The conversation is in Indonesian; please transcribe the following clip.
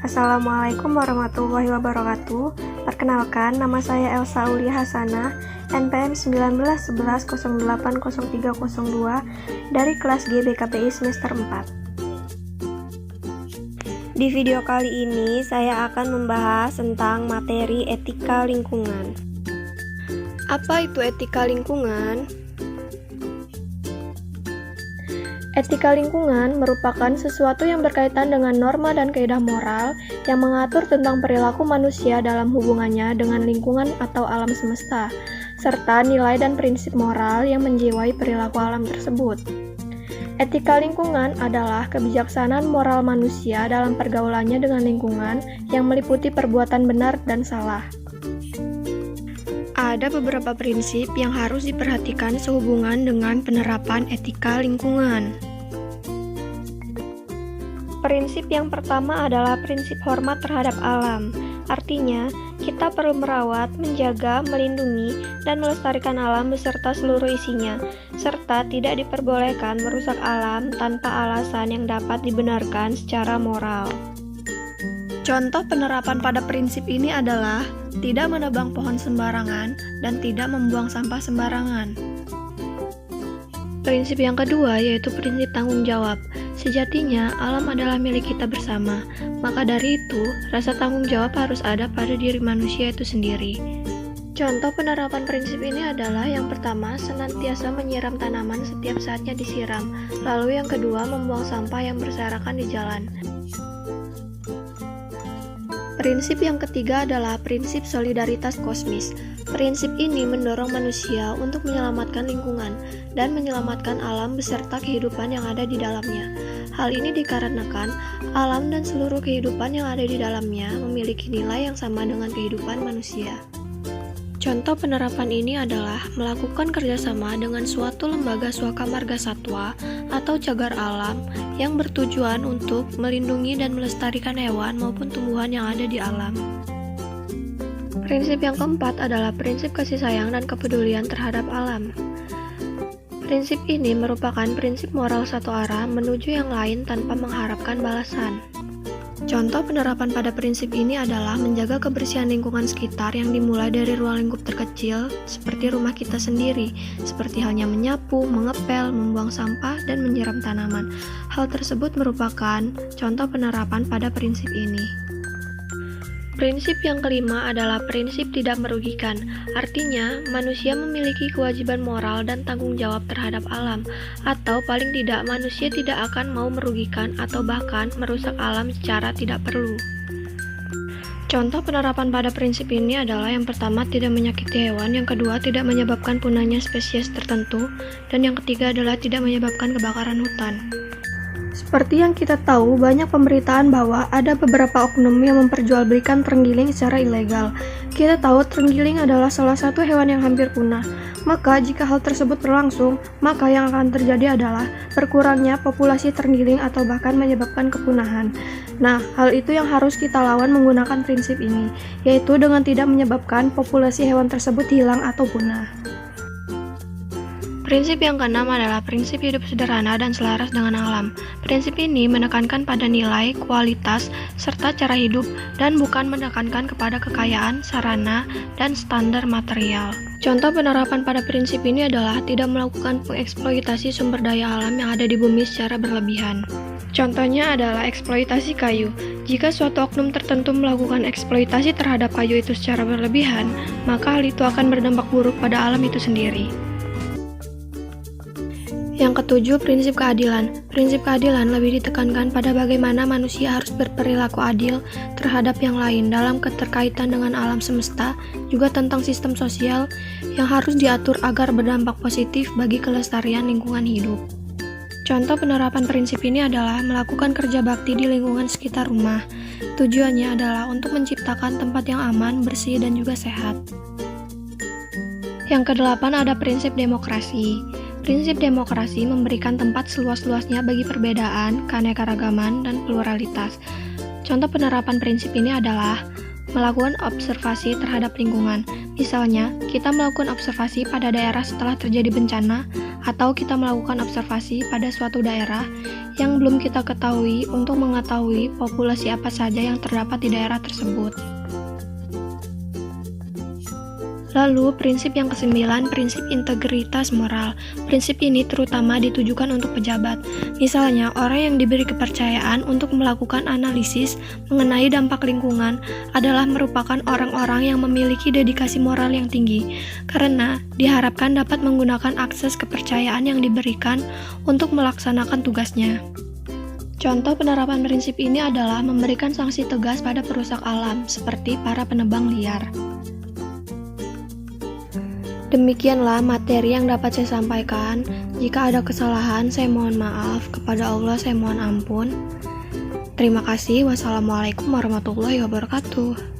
Assalamualaikum warahmatullahi wabarakatuh. Perkenalkan, nama saya Elsa Aulia Hasanah, NPM 1911080302 dari kelas G BKPI semester 4. Di video kali ini, saya akan membahas tentang materi etika lingkungan. Apa itu etika lingkungan? Etika lingkungan merupakan sesuatu yang berkaitan dengan norma dan kaidah moral yang mengatur tentang perilaku manusia dalam hubungannya dengan lingkungan atau alam semesta, serta nilai dan prinsip moral yang menjiwai perilaku alam tersebut. Etika lingkungan adalah kebijaksanaan moral manusia dalam pergaulannya dengan lingkungan yang meliputi perbuatan benar dan salah. Ada beberapa prinsip yang harus diperhatikan sehubungan dengan penerapan etika lingkungan. Prinsip yang pertama adalah prinsip hormat terhadap alam. Artinya, kita perlu merawat, menjaga, melindungi, dan melestarikan alam beserta seluruh isinya, serta tidak diperbolehkan merusak alam tanpa alasan yang dapat dibenarkan secara moral. Contoh penerapan pada prinsip ini adalah tidak menebang pohon sembarangan dan tidak membuang sampah sembarangan. Prinsip yang kedua yaitu prinsip tanggung jawab. Sejatinya, alam adalah milik kita bersama, maka dari itu, rasa tanggung jawab harus ada pada diri manusia itu sendiri. Contoh penerapan prinsip ini adalah yang pertama, senantiasa menyiram tanaman setiap saatnya disiram, lalu yang kedua, membuang sampah yang berserakan di jalan. Prinsip yang ketiga adalah prinsip solidaritas kosmis. Prinsip ini mendorong manusia untuk menyelamatkan lingkungan dan menyelamatkan alam beserta kehidupan yang ada di dalamnya. Hal ini dikarenakan alam dan seluruh kehidupan yang ada di dalamnya memiliki nilai yang sama dengan kehidupan manusia. Contoh penerapan ini adalah melakukan kerjasama dengan suatu lembaga swaka marga satwa atau cagar alam yang bertujuan untuk melindungi dan melestarikan hewan maupun tumbuhan yang ada di alam. Prinsip yang keempat adalah prinsip kasih sayang dan kepedulian terhadap alam. Prinsip ini merupakan prinsip moral satu arah menuju yang lain tanpa mengharapkan balasan. Contoh penerapan pada prinsip ini adalah menjaga kebersihan lingkungan sekitar yang dimulai dari ruang lingkup terkecil seperti rumah kita sendiri, seperti halnya menyapu, mengepel, membuang sampah, dan menyiram tanaman. Hal tersebut merupakan contoh penerapan pada prinsip ini. Prinsip yang kelima adalah prinsip tidak merugikan. Artinya, manusia memiliki kewajiban moral dan tanggung jawab terhadap alam, atau paling tidak manusia tidak akan mau merugikan atau bahkan merusak alam secara tidak perlu. Contoh penerapan pada prinsip ini adalah yang pertama tidak menyakiti hewan, yang kedua tidak menyebabkan punahnya spesies tertentu, dan yang ketiga adalah tidak menyebabkan kebakaran hutan. Seperti yang kita tahu, banyak pemberitaan bahwa ada beberapa oknum yang memperjualbelikan terenggiling secara ilegal. Kita tahu terenggiling adalah salah satu hewan yang hampir punah. Maka jika hal tersebut berlangsung, maka yang akan terjadi adalah berkurangnya populasi terenggiling atau bahkan menyebabkan kepunahan. Nah, hal itu yang harus kita lawan menggunakan prinsip ini, yaitu dengan tidak menyebabkan populasi hewan tersebut hilang atau punah. Prinsip yang keenam adalah prinsip hidup sederhana dan selaras dengan alam. Prinsip ini menekankan pada nilai, kualitas, serta cara hidup, dan bukan menekankan kepada kekayaan, sarana, dan standar material. Contoh penerapan pada prinsip ini adalah tidak melakukan pengeksploitasi sumber daya alam yang ada di bumi secara berlebihan. Contohnya adalah eksploitasi kayu. Jika suatu oknum tertentu melakukan eksploitasi terhadap kayu itu secara berlebihan, maka hal itu akan berdampak buruk pada alam itu sendiri. Yang ketujuh, prinsip keadilan. Prinsip keadilan lebih ditekankan pada bagaimana manusia harus berperilaku adil terhadap yang lain dalam keterkaitan dengan alam semesta, juga tentang sistem sosial yang harus diatur agar berdampak positif bagi kelestarian lingkungan hidup. Contoh penerapan prinsip ini adalah melakukan kerja bakti di lingkungan sekitar rumah. Tujuannya adalah untuk menciptakan tempat yang aman, bersih, dan juga sehat. Yang kedelapan ada prinsip demokrasi. Prinsip demokrasi memberikan tempat seluas-luasnya bagi perbedaan, keanekaragaman, dan pluralitas. Contoh penerapan prinsip ini adalah melakukan observasi terhadap lingkungan. Misalnya, kita melakukan observasi pada daerah setelah terjadi bencana, atau kita melakukan observasi pada suatu daerah yang belum kita ketahui untuk mengetahui populasi apa saja yang terdapat di daerah tersebut. Lalu, prinsip yang ke-9, prinsip integritas moral. Prinsip ini terutama ditujukan untuk pejabat. Misalnya, orang yang diberi kepercayaan untuk melakukan analisis mengenai dampak lingkungan adalah merupakan orang-orang yang memiliki dedikasi moral yang tinggi, karena diharapkan dapat menggunakan akses kepercayaan yang diberikan untuk melaksanakan tugasnya. Contoh penerapan prinsip ini adalah memberikan sanksi tegas pada perusak alam, seperti para penebang liar. Demikianlah materi yang dapat saya sampaikan. Jika ada kesalahan, saya mohon maaf. Kepada Allah, saya mohon ampun. Terima kasih. Wassalamualaikum warahmatullahi wabarakatuh.